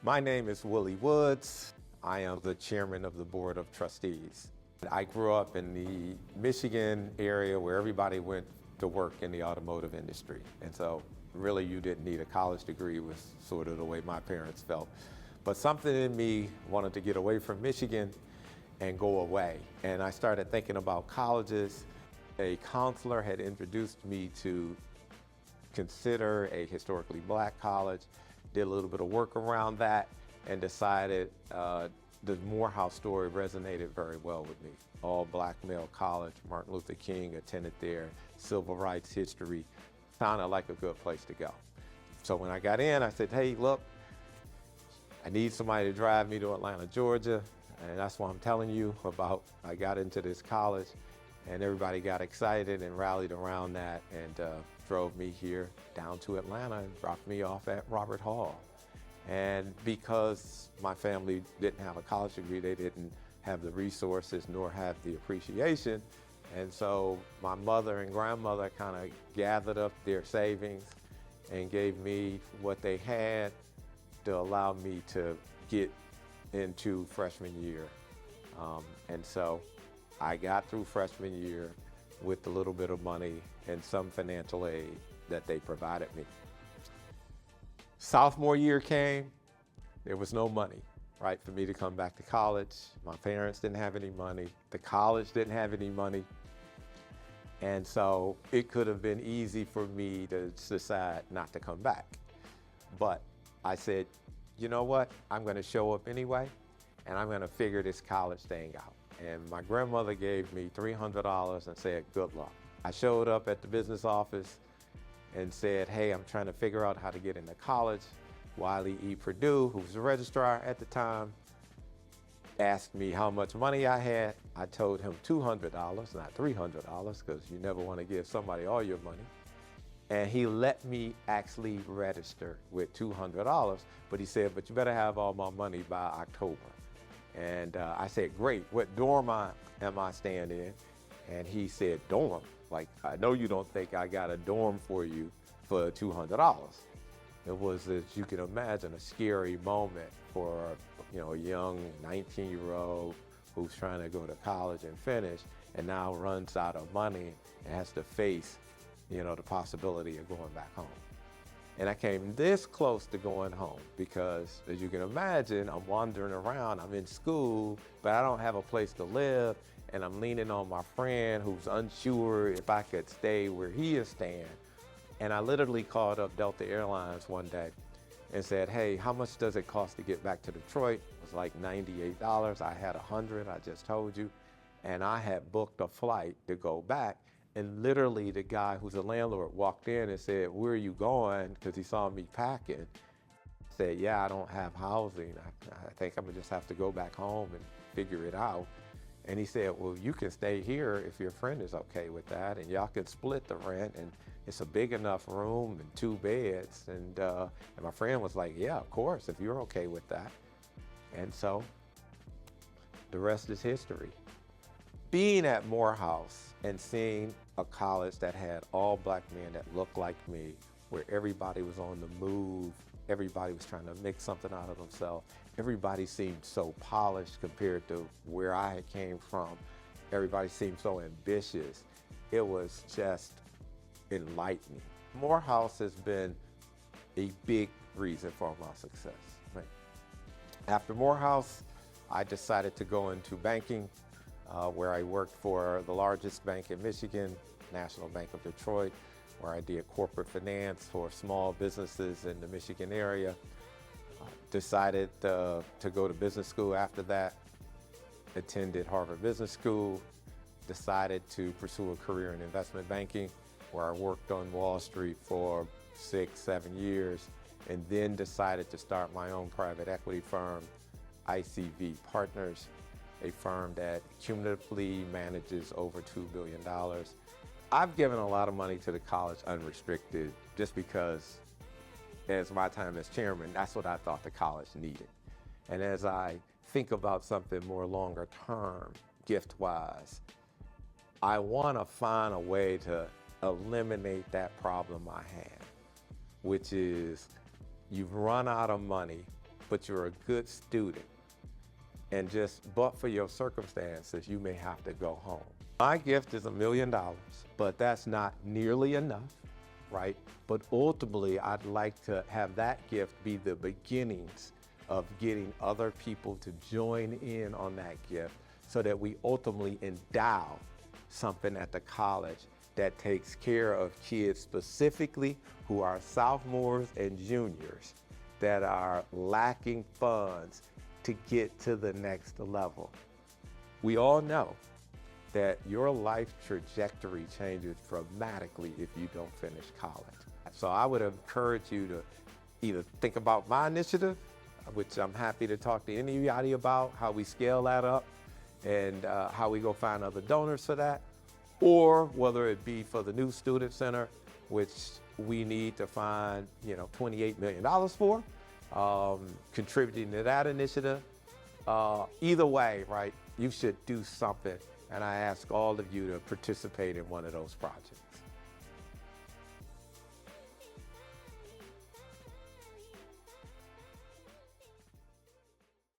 My name is Willie Woods. I am the chairman of the Board of Trustees. I grew up in the Michigan area where everybody went to work in the automotive industry. And so really you didn't need a college degree was sort of the way my parents felt. But something in me wanted to get away from Michigan and go away. And I started thinking about colleges. A counselor had introduced me to consider a historically black college, did a little bit of work around that, and decided the Morehouse story resonated very well with me. All black male college, Martin Luther King attended there, civil rights history, sounded like a good place to go. So when I got in, I said, hey, look, I need somebody to drive me to Atlanta, Georgia, and that's what I'm telling you about. I got into this college, and everybody got excited and rallied around that and drove me here down to Atlanta and dropped me off at Robert Hall. And because my family didn't have a college degree, they didn't have the resources nor have the appreciation. And so my mother and grandmother kind of gathered up their savings and gave me what they had to allow me to get into freshman year. And so I got through freshman year with a little bit of money and some financial aid that they provided me. Sophomore year came, there was no money, right, for me to come back to college. My parents didn't have any money. The college didn't have any money. And so it could have been easy for me to decide not to come back. But I said, you know what? I'm going to show up anyway, and I'm going to figure this college thing out. And my grandmother gave me $300 and said, good luck. I showed up at the business office and said, hey, I'm trying to figure out how to get into college. Wiley E. Purdue, who was the registrar at the time, asked me how much money I had. I told him $200, not $300, because you never want to give somebody all your money. And he let me actually register with $200, but he said, but you better have all my money by October. And I said, great, what dorm am I staying in? And he said, dorm. Like, I know you don't think I got a dorm for you for $200. It was, as you can imagine, a scary moment for a young 19-year-old who's trying to go to college and finish, and now runs out of money and has to face, the possibility of going back home. And I came this close to going home because, as you can imagine, I'm wandering around, I'm in school, but I don't have a place to live, and I'm leaning on my friend who's unsure if I could stay where he is staying. And I literally called up Delta Airlines one day and said, hey, how much does it cost to get back to Detroit? It was like $98. I had $100, I just told you. And I had booked a flight to go back. And literally the guy who's a landlord walked in and said, where are you going? Because he saw me packing. Said, yeah, I don't have housing. I think I'm gonna just have to go back home and figure it out. And he said, well, you can stay here if your friend is okay with that, and y'all can split the rent, and it's a big enough room and 2 beds. And my friend was like, yeah, of course, if you're okay with that. And so the rest is history. Being at Morehouse and seeing a college that had all black men that looked like me, where everybody was on the move, everybody was trying to make something out of themselves, everybody seemed so polished compared to where I had came from. Everybody seemed so ambitious. It was just enlightening. Morehouse has been a big reason for my success. Right? After Morehouse, I decided to go into banking, where I worked for the largest bank in Michigan, National Bank of Detroit, where I did corporate finance for small businesses in the Michigan area. Decided to go to business school after that, attended Harvard Business School, decided to pursue a career in investment banking, where I worked on Wall Street for 6-7 years, and then decided to start my own private equity firm, ICV Partners, a firm that cumulatively manages over $2 billion. I've given a lot of money to the college unrestricted just because, as my time as chairman, that's what I thought the college needed. And as I think about something more longer term, gift-wise, I want to find a way to eliminate that problem I have, which is you've run out of money, but you're a good student, and but for your circumstances, you may have to go home. My gift is $1 million, but that's not nearly enough, right? But ultimately, I'd like to have that gift be the beginnings of getting other people to join in on that gift so that we ultimately endow something at the college that takes care of kids specifically who are sophomores and juniors that are lacking funds to get to the next level. We all know that your life trajectory changes dramatically if you don't finish college. So I would encourage you to either think about my initiative, which I'm happy to talk to anybody about, how we scale that up and how we go find other donors for that, or whether it be for the new Student Center, which we need to find, $28 million for, contributing to that initiative. Either way, right, you should do something, and I ask all of you to participate in one of those projects.